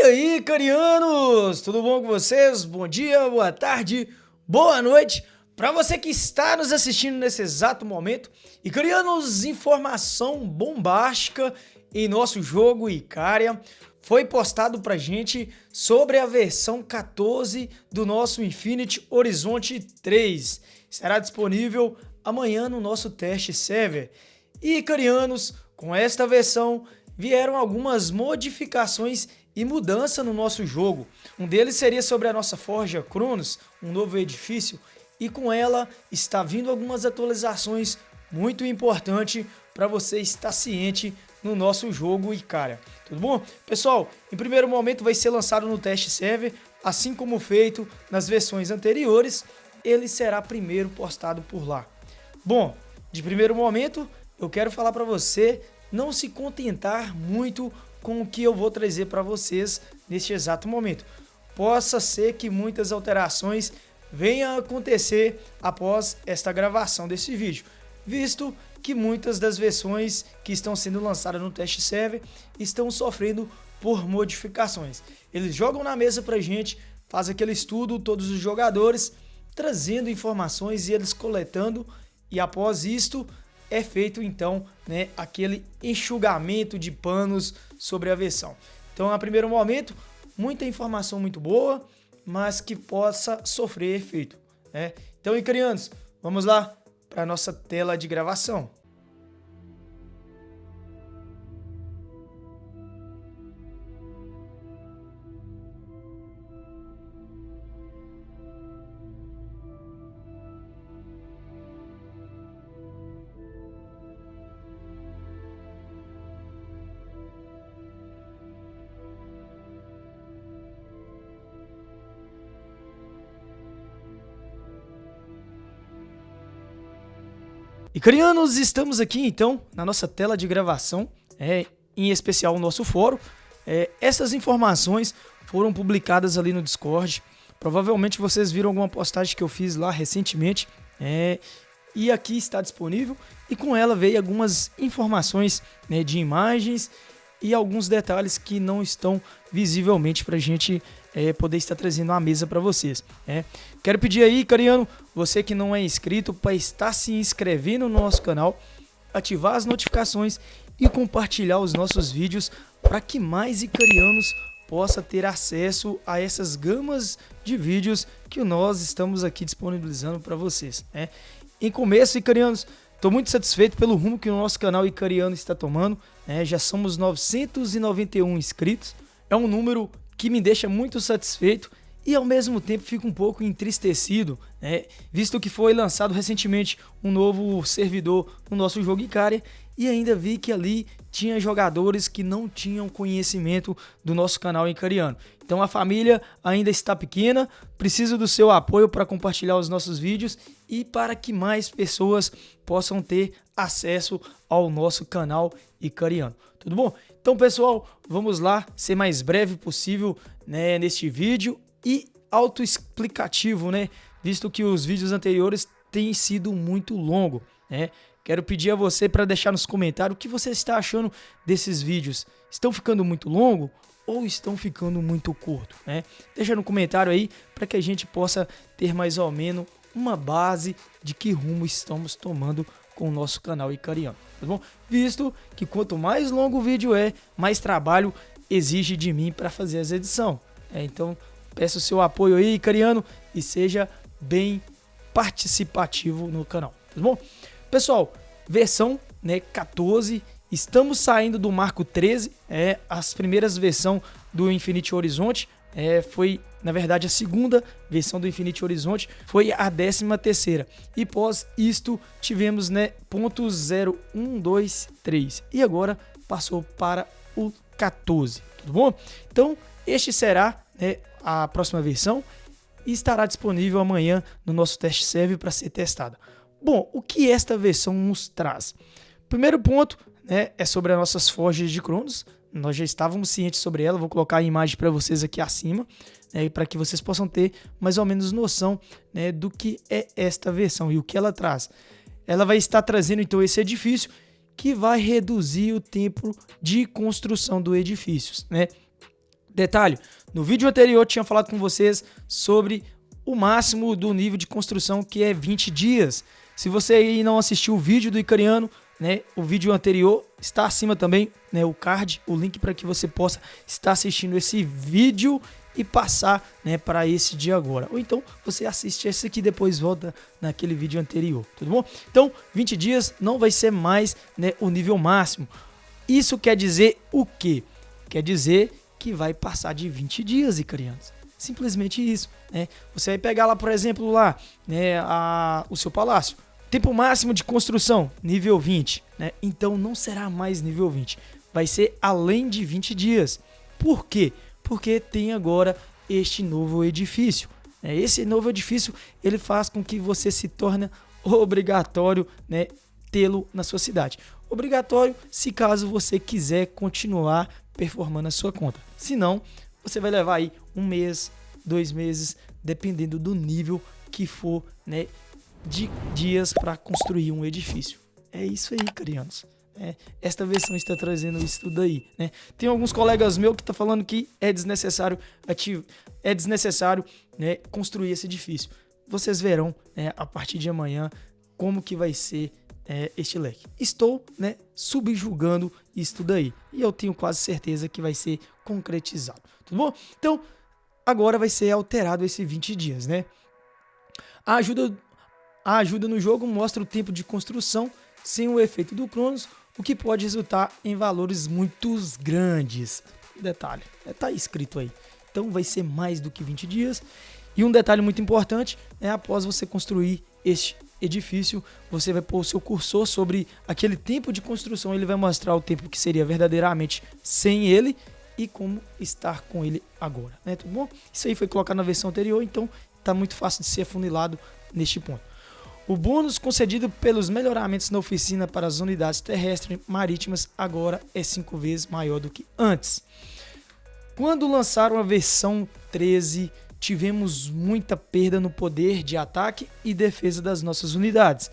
aí, carianos? Tudo bom com vocês? Bom dia, boa tarde, boa noite para você que está nos assistindo nesse exato momento. E, carianos, informação bombástica em nosso jogo Icária. Foi postado pra gente sobre a versão 14 do nosso Infinity Horizonte 3. Estará disponível amanhã no nosso teste server. E, carianos, com esta versão vieram algumas modificações e mudança no nosso jogo. Um deles seria sobre a nossa Forja Cronos, um novo edifício, e com ela está vindo algumas atualizações muito importantes para você estar ciente no nosso jogo Icária. Tudo bom? Pessoal, em primeiro momento vai ser lançado no teste server, assim como feito nas versões anteriores, ele será primeiro postado por lá. Bom, de primeiro momento, eu quero falar para você não se contentar muito com o que eu vou trazer para vocês neste exato momento. Possa ser que muitas alterações venham a acontecer após esta gravação desse vídeo, visto que muitas das versões que estão sendo lançadas no teste server estão sofrendo por modificações. Eles jogam na mesa pra gente, faz aquele estudo, todos os jogadores, trazendo informações e eles coletando, e após isto é feito então, né, aquele enxugamento de panos sobre a versão. Então, a primeiro momento, muita informação muito boa, mas que possa sofrer efeito, né? Então, icarianos, vamos lá para a nossa tela de gravação. Icarianos, estamos aqui então na nossa tela de gravação, em especial o nosso fórum. Essas informações foram publicadas ali no Discord. Provavelmente vocês viram alguma postagem que eu fiz lá recentemente, e aqui está disponível. E com ela veio algumas informações, né, de imagens e alguns detalhes que não estão visivelmente para a gente poder estar trazendo à mesa para vocês. Quero pedir aí, Icariano, você que não é inscrito, para estar se inscrevendo no nosso canal, ativar as notificações e compartilhar os nossos vídeos para que mais icarianos possam ter acesso a essas gamas de vídeos que nós estamos aqui disponibilizando para vocês. Em começo, icarianos, estou muito satisfeito pelo rumo que o nosso canal Icariano está tomando. Já somos 991 inscritos, é um número que me deixa muito satisfeito e ao mesmo tempo fico um pouco entristecido, visto que foi lançado recentemente um novo servidor no nosso jogo Icária e ainda vi que ali tinha jogadores que não tinham conhecimento do nosso canal Icariano. Então a família ainda está pequena, preciso do seu apoio para compartilhar os nossos vídeos e para que mais pessoas possam ter acesso ao nosso canal Icariano. Tudo bom? Então, pessoal, vamos lá, ser mais breve possível, né, neste vídeo e autoexplicativo, né, visto que os vídeos anteriores têm sido muito longos, né? Quero pedir a você para deixar nos comentários o que você está achando desses vídeos. Estão ficando muito longos ou estão ficando muito curto, né? Deixa no comentário aí para que a gente possa ter mais ou menos uma base de que rumo estamos tomando com o nosso canal Icariano, tá bom? Visto que quanto mais longo o vídeo mais trabalho exige de mim para fazer as edições. Então, peço o seu apoio aí, Icariano, e seja bem participativo no canal, tá bom? Pessoal, versão, né, 14, estamos saindo do marco 13, as primeiras versões do Infinity Horizonte, foi, na verdade, a segunda versão do Infinity Horizonte, foi a 13ª. E pós isto, tivemos, né, ponto 01, 2, 3. E agora passou para o 14, tudo bom? Então, este será, né, a próxima versão e estará disponível amanhã no nosso teste server para ser testada. Bom, o que esta versão nos traz? Primeiro ponto, né, é sobre as nossas forjas de Cronos. Nós já estávamos cientes sobre ela, vou colocar a imagem para vocês aqui acima, para que vocês possam ter mais ou menos noção, né, do que é esta versão e o que ela traz. Ela vai estar trazendo então esse edifício que vai reduzir o tempo de construção do edifício, né? Detalhe, no vídeo anterior eu tinha falado com vocês sobre o máximo do nível de construção, que é 20 dias. Se você aí não assistiu o vídeo do Icariano, né, o vídeo anterior está acima também, né, o card, o link para que você possa estar assistindo esse vídeo e passar, né, para esse de agora. Ou então você assiste esse aqui e depois volta naquele vídeo anterior, tudo bom? Então, 20 dias não vai ser mais, né, o nível máximo. Isso quer dizer o quê? Quer dizer que vai passar de 20 dias, Icarianos. Simplesmente isso, né? Você vai pegar lá, por exemplo, lá, né, o seu palácio. Tempo máximo de construção, nível 20, né? Então não será mais nível 20, vai ser além de 20 dias. Por quê? Porque tem agora este novo edifício. Esse novo edifício, ele faz com que você se torne obrigatório, né, tê-lo na sua cidade. Obrigatório se caso você quiser continuar performando a sua conta. Se não, você vai levar aí 1 mês, 2 meses, dependendo do nível que for, né, de dias para construir um edifício. É isso aí, Icarianos. Esta versão está trazendo isso tudo aí, né? Tem alguns colegas meus que estão falando que é desnecessário né, construir esse edifício. Vocês verão, né, a partir de amanhã como que vai ser este leque. Estou, né, subjugando isso tudo aí e eu tenho quase certeza que vai ser concretizado, tudo bom? Então agora vai ser alterado esse 20 dias, né? A ajuda no jogo mostra o tempo de construção sem o efeito do Cronos, o que pode resultar em valores muito grandes. Detalhe, tá escrito aí. Então vai ser mais do que 20 dias. E um detalhe muito importante é após você construir este edifício, você vai pôr o seu cursor sobre aquele tempo de construção, ele vai mostrar o tempo que seria verdadeiramente sem ele e como estar com ele agora, né? Tudo bom? Isso aí foi colocado na versão anterior, então tá muito fácil de ser afunilado neste ponto. O bônus concedido pelos melhoramentos na oficina para as unidades terrestres marítimas agora é 5 vezes maior do que antes. Quando lançaram a versão 13, tivemos muita perda no poder de ataque e defesa das nossas unidades.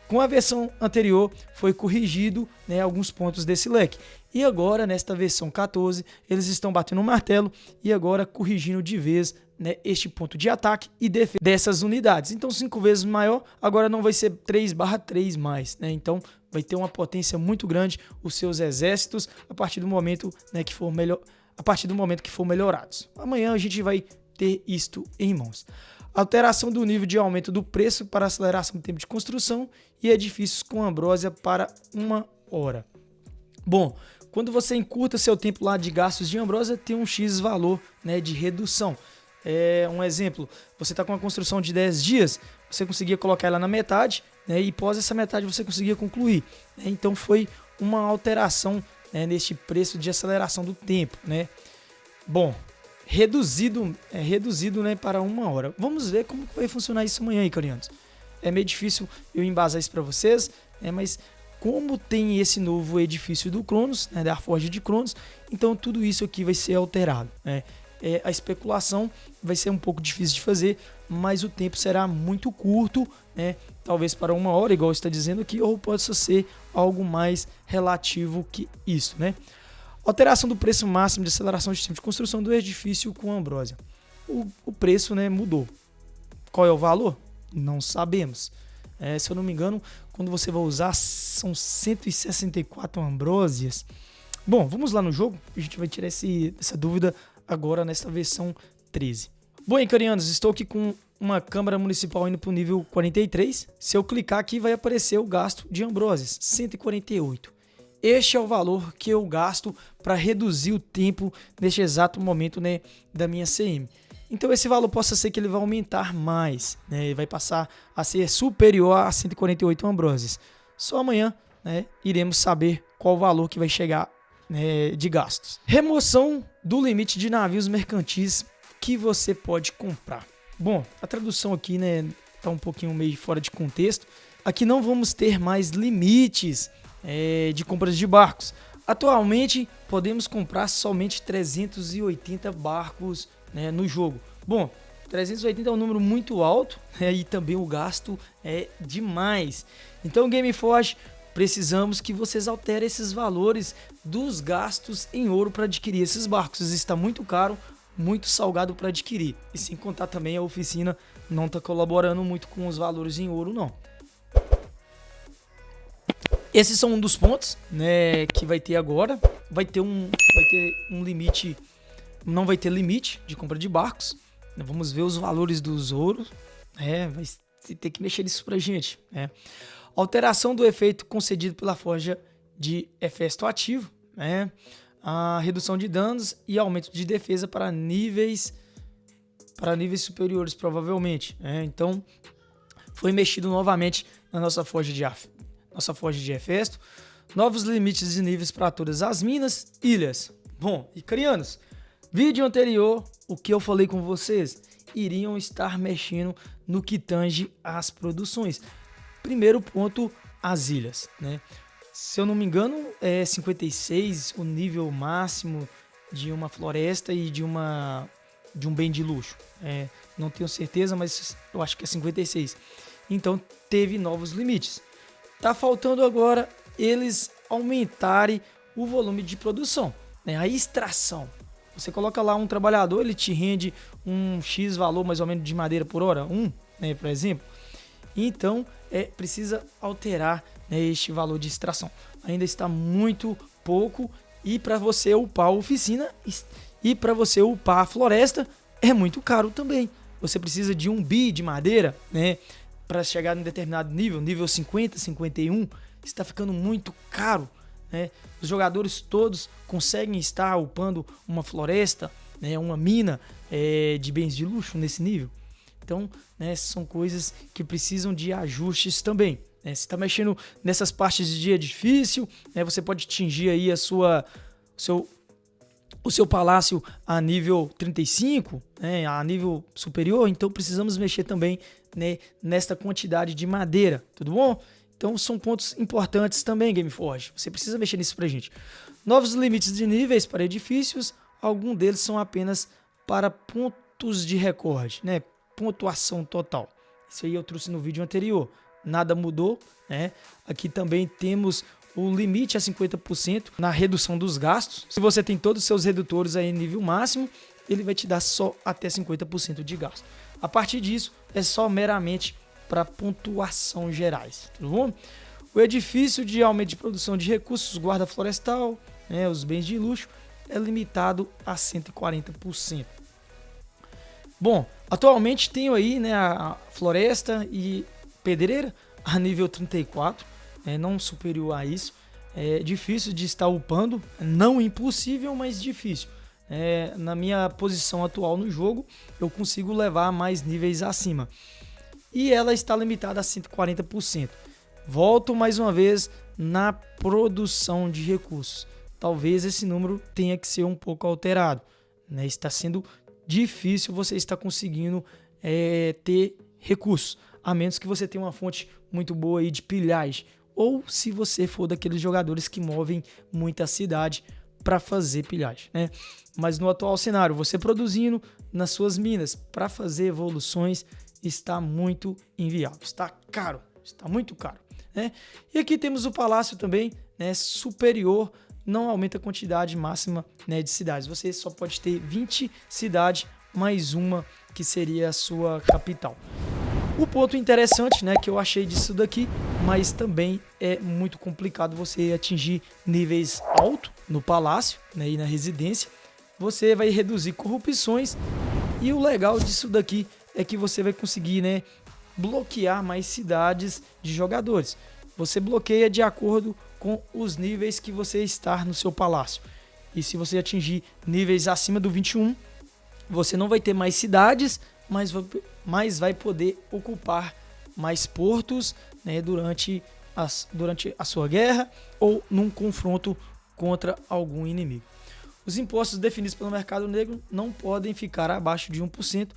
Com a versão anterior foi corrigido, né, alguns pontos desse leque. E agora, nesta versão 14, eles estão batendo o martelo e agora corrigindo de vez, né, este ponto de ataque e defesa dessas unidades. Então 5 vezes maior, agora não vai ser 3/3 mais, né? Então vai ter uma potência muito grande os seus exércitos a partir do momento, né, que for melhorados. Amanhã a gente vai ter isto em mãos. Alteração do nível de aumento do preço para aceleração do tempo de construção e edifícios com ambrósia para 1 hora. Bom, quando você encurta seu tempo lá de gastos de ambrósia, tem um X valor, né, de redução. Um exemplo, você está com uma construção de 10 dias, você conseguia colocar ela na metade, né, e após essa metade você conseguia concluir, né? Então foi uma alteração, né, neste preço de aceleração do tempo, né? Bom, reduzido, né, para 1 hora. Vamos ver como vai funcionar isso amanhã, Icarianos. É meio difícil eu embasar isso para vocês, né, mas como tem esse novo edifício do Cronos, né, da Forja de Cronos, então tudo isso aqui vai ser alterado, né? A especulação vai ser um pouco difícil de fazer, mas o tempo será muito curto, né? Talvez para 1 hora, igual está dizendo aqui, ou possa ser algo mais relativo que isso, né? Alteração do preço máximo de aceleração de tempo de construção do edifício com ambrósia. O preço, né, mudou. Qual é o valor? Não sabemos. Se eu não me engano, quando você vai usar, são 164 ambrósias. Bom, vamos lá no jogo, a gente vai tirar essa dúvida agora nesta versão 13. Bom, Icarianos, estou aqui com uma Câmara Municipal indo para o nível 43. Se eu clicar aqui, vai aparecer o gasto de ambrósias, 148. Este é o valor que eu gasto para reduzir o tempo neste exato momento, né, da minha CM. Então esse valor possa ser que ele vai aumentar mais, né, e vai passar a ser superior a 148 ambrósias. Só amanhã, né, iremos saber qual o valor que vai chegar, né, de gastos. Remoção do limite de navios mercantis que você pode comprar. Bom, a tradução aqui, né, tá um pouquinho meio fora de contexto. Aqui não vamos ter mais limites de compras de barcos. Atualmente podemos comprar somente 380 barcos, né, no jogo. Bom, 380 é um número muito alto, né, e também o gasto é demais. Então o Gameforge precisamos que vocês alterem esses valores dos gastos em ouro para adquirir esses barcos. Está muito caro, muito salgado para adquirir. E sem contar também a oficina não está colaborando muito com os valores em ouro, não. Esses são um dos pontos, né, que vai ter agora. Vai ter um limite, não vai ter limite de compra de barcos. Vamos ver os valores dos ouros. Vai ter que mexer nisso pra gente. Alteração do efeito concedido pela forja de Hefesto ativo. A redução de danos e aumento de defesa para níveis superiores, provavelmente. Então, foi mexido novamente na nossa forja de Hefesto. Novos limites de níveis para todas as minas, ilhas. Bom, icarianos, vídeo anterior, o que eu falei com vocês, iriam estar mexendo no que tange às produções. Primeiro ponto, as ilhas, né? Se eu não me engano, é 56 o nível máximo de uma floresta e de um bem de luxo. Não tenho certeza, mas eu acho que é 56. Então, teve novos limites. Tá faltando agora eles aumentarem o volume de produção, né? A extração. Você coloca lá um trabalhador, ele te rende um X valor mais ou menos de madeira por hora, né, por exemplo. Então, precisa alterar, né, este valor de extração. Ainda está muito pouco e para você upar a oficina e para você upar a floresta é muito caro também. Você precisa de 1 bi de madeira, né, para chegar em determinado nível 50, 51, está ficando muito caro, né? Os jogadores todos conseguem estar upando uma floresta, né, uma mina de bens de luxo nesse nível. Então, né, são coisas que precisam de ajustes também. Né? Se está mexendo nessas partes de dia difícil, né, você pode atingir aí o seu palácio a nível 35, né, a nível superior, então precisamos mexer também, né, nesta quantidade de madeira, tudo bom? Então são pontos importantes também, Gameforge. Você precisa mexer nisso pra gente. Novos limites de níveis para edifícios, alguns deles são apenas para pontos de recorde, né? Pontuação total. Isso aí eu trouxe no vídeo anterior. Nada mudou, né? Aqui também temos o limite a 50% na redução dos gastos. Se você tem todos os seus redutores aí em nível máximo, ele vai te dar só até 50% de gasto. A partir disso, é só meramente para pontuação gerais, tudo bom? O edifício de aumento de produção de recursos, guarda florestal, né, os bens de luxo, é limitado a 140%. Bom, atualmente tenho aí, né, a floresta e pedreira a nível 34, não superior a isso. É difícil de estar upando, não impossível, mas difícil. Na minha posição atual no jogo, eu consigo levar mais níveis acima. E ela está limitada a 140%. Volto mais uma vez na produção de recursos. Talvez esse número tenha que ser um pouco alterado, né? Está sendo difícil você estar conseguindo ter recursos, a menos que você tenha uma fonte muito boa aí de pilhagem, ou se você for daqueles jogadores que movem muita cidade para fazer pilhagem, né? Mas no atual cenário, você produzindo nas suas minas para fazer evoluções está muito inviável, está caro, está muito caro, né? E aqui temos o palácio também, né, superior, não aumenta a quantidade máxima, né, de cidades. Você só pode ter 20 cidades mais uma que seria a sua capital. O ponto interessante, né, que eu achei disso daqui, mas também é muito complicado você atingir níveis altos no palácio, né, e na residência. Você vai reduzir corrupções e o legal disso daqui é que você vai conseguir, né, bloquear mais cidades de jogadores. Você bloqueia de acordo com os níveis que você está no seu palácio. E se você atingir níveis acima do 21, você não vai ter mais cidades, mas vai poder ocupar mais portos, né, durante a sua guerra ou num confronto contra algum inimigo. Os impostos definidos pelo mercado negro não podem ficar abaixo de 1%.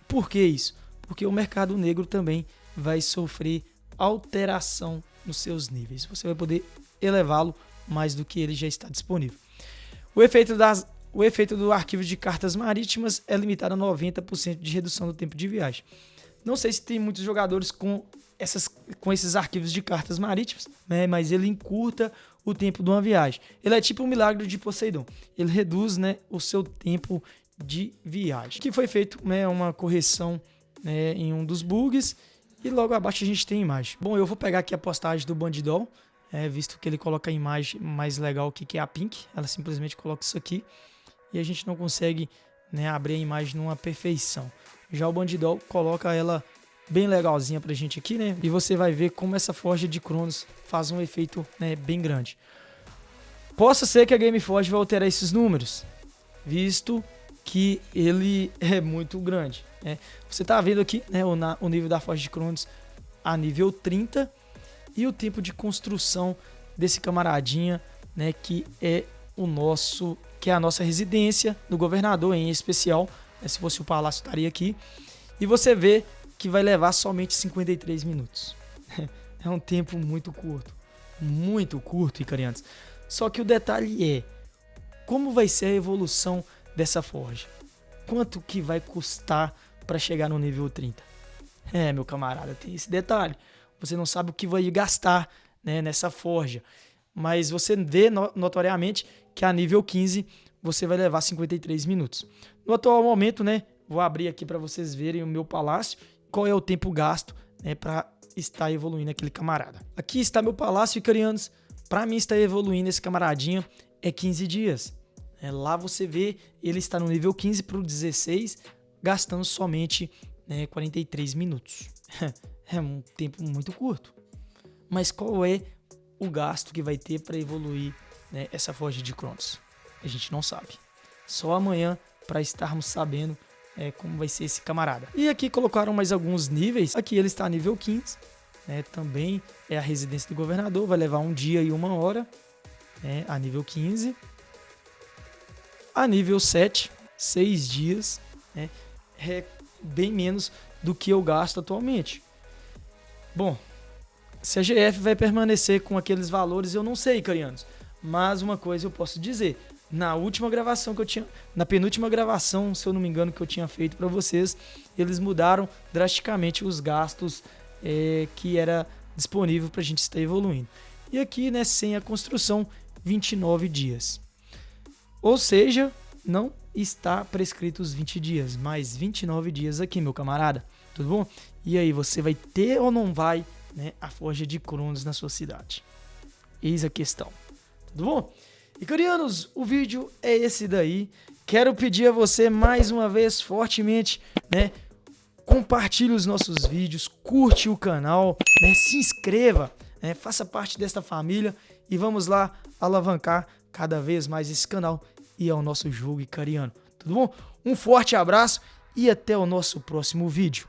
Por que isso? Porque o mercado negro também vai sofrer alteração nos seus níveis. Você vai poder elevá-lo mais do que ele já está disponível. O efeito do arquivo de cartas marítimas é limitado a 90% de redução do tempo de viagem. Não sei se tem muitos jogadores com com esses arquivos de cartas marítimas, né? Mas ele encurta o tempo de uma viagem. Ele é tipo um milagre de Poseidon. Ele reduz, né, o seu tempo de viagem. Que foi feito, né, uma correção, né, em um dos bugs. E logo abaixo a gente tem a imagem. Bom, eu vou pegar aqui a postagem do Bandidol, visto que ele coloca a imagem mais legal aqui, que é a Pink. Ela simplesmente coloca isso aqui e a gente não consegue, né, abrir a imagem numa perfeição. Já o Bandidol coloca ela bem legalzinha pra gente aqui, né? E você vai ver como essa Forja de Cronos faz um efeito, né, bem grande. Possa ser que a Gameforge vai alterar esses números, visto que ele é muito grande, né? Você tá vendo aqui, né, o nível da Forja de Cronos a nível 30 e o tempo de construção desse camaradinha, né, que é a nossa residência do governador em especial, né? Se fosse o palácio estaria aqui. E você vê que vai levar somente 53 minutos. É um tempo muito curto, Icarianos. Só que o detalhe é, como vai ser a evolução dessa forja? Quanto que vai custar para chegar no nível 30? Meu camarada, tem esse detalhe. Você não sabe o que vai gastar, né, nessa forja. Mas você vê notoriamente que a nível 15 você vai levar 53 minutos. No atual momento, né, vou abrir aqui para vocês verem o meu palácio. Qual é o tempo gasto, né, para estar evoluindo aquele camarada. Aqui está meu palácio, Icarianos. Para mim estar evoluindo esse camaradinho é 15 dias. Lá você vê, ele está no nível 15 para o 16, gastando somente, né, 43 minutos. É um tempo muito curto. Mas qual é o gasto que vai ter para evoluir, né, essa Forja de Cronos? A gente não sabe. Só amanhã para estarmos sabendo como vai ser esse camarada. E aqui colocaram mais alguns níveis. Aqui ele está nível 15, né? Também é a residência do governador. Vai levar 1 dia e 1 hora, né? A nível 15. A nível 7, 6 dias, né? É bem menos do que eu gasto atualmente. Bom, se a GF vai permanecer com aqueles valores, eu não sei, Icarianos. Mas uma coisa eu posso dizer. Na última gravação que eu tinha, na penúltima gravação, se eu não me engano, que eu tinha feito para vocês, eles mudaram drasticamente os gastos que era disponível para a gente estar evoluindo. E aqui, né, sem a construção, 29 dias. Ou seja, não está prescrito os 20 dias, mas 29 dias aqui, meu camarada. Tudo bom? E aí, você vai ter ou não vai, né, a Forja de Cronos na sua cidade? Eis a questão. Tudo bom? Icarianos, o vídeo é esse daí. Quero pedir a você mais uma vez fortemente, né, compartilhe os nossos vídeos, curte o canal, né, se inscreva, né, faça parte desta família e vamos lá alavancar cada vez mais esse canal e ao nosso jogo icariano. Tudo bom? Um forte abraço e até o nosso próximo vídeo.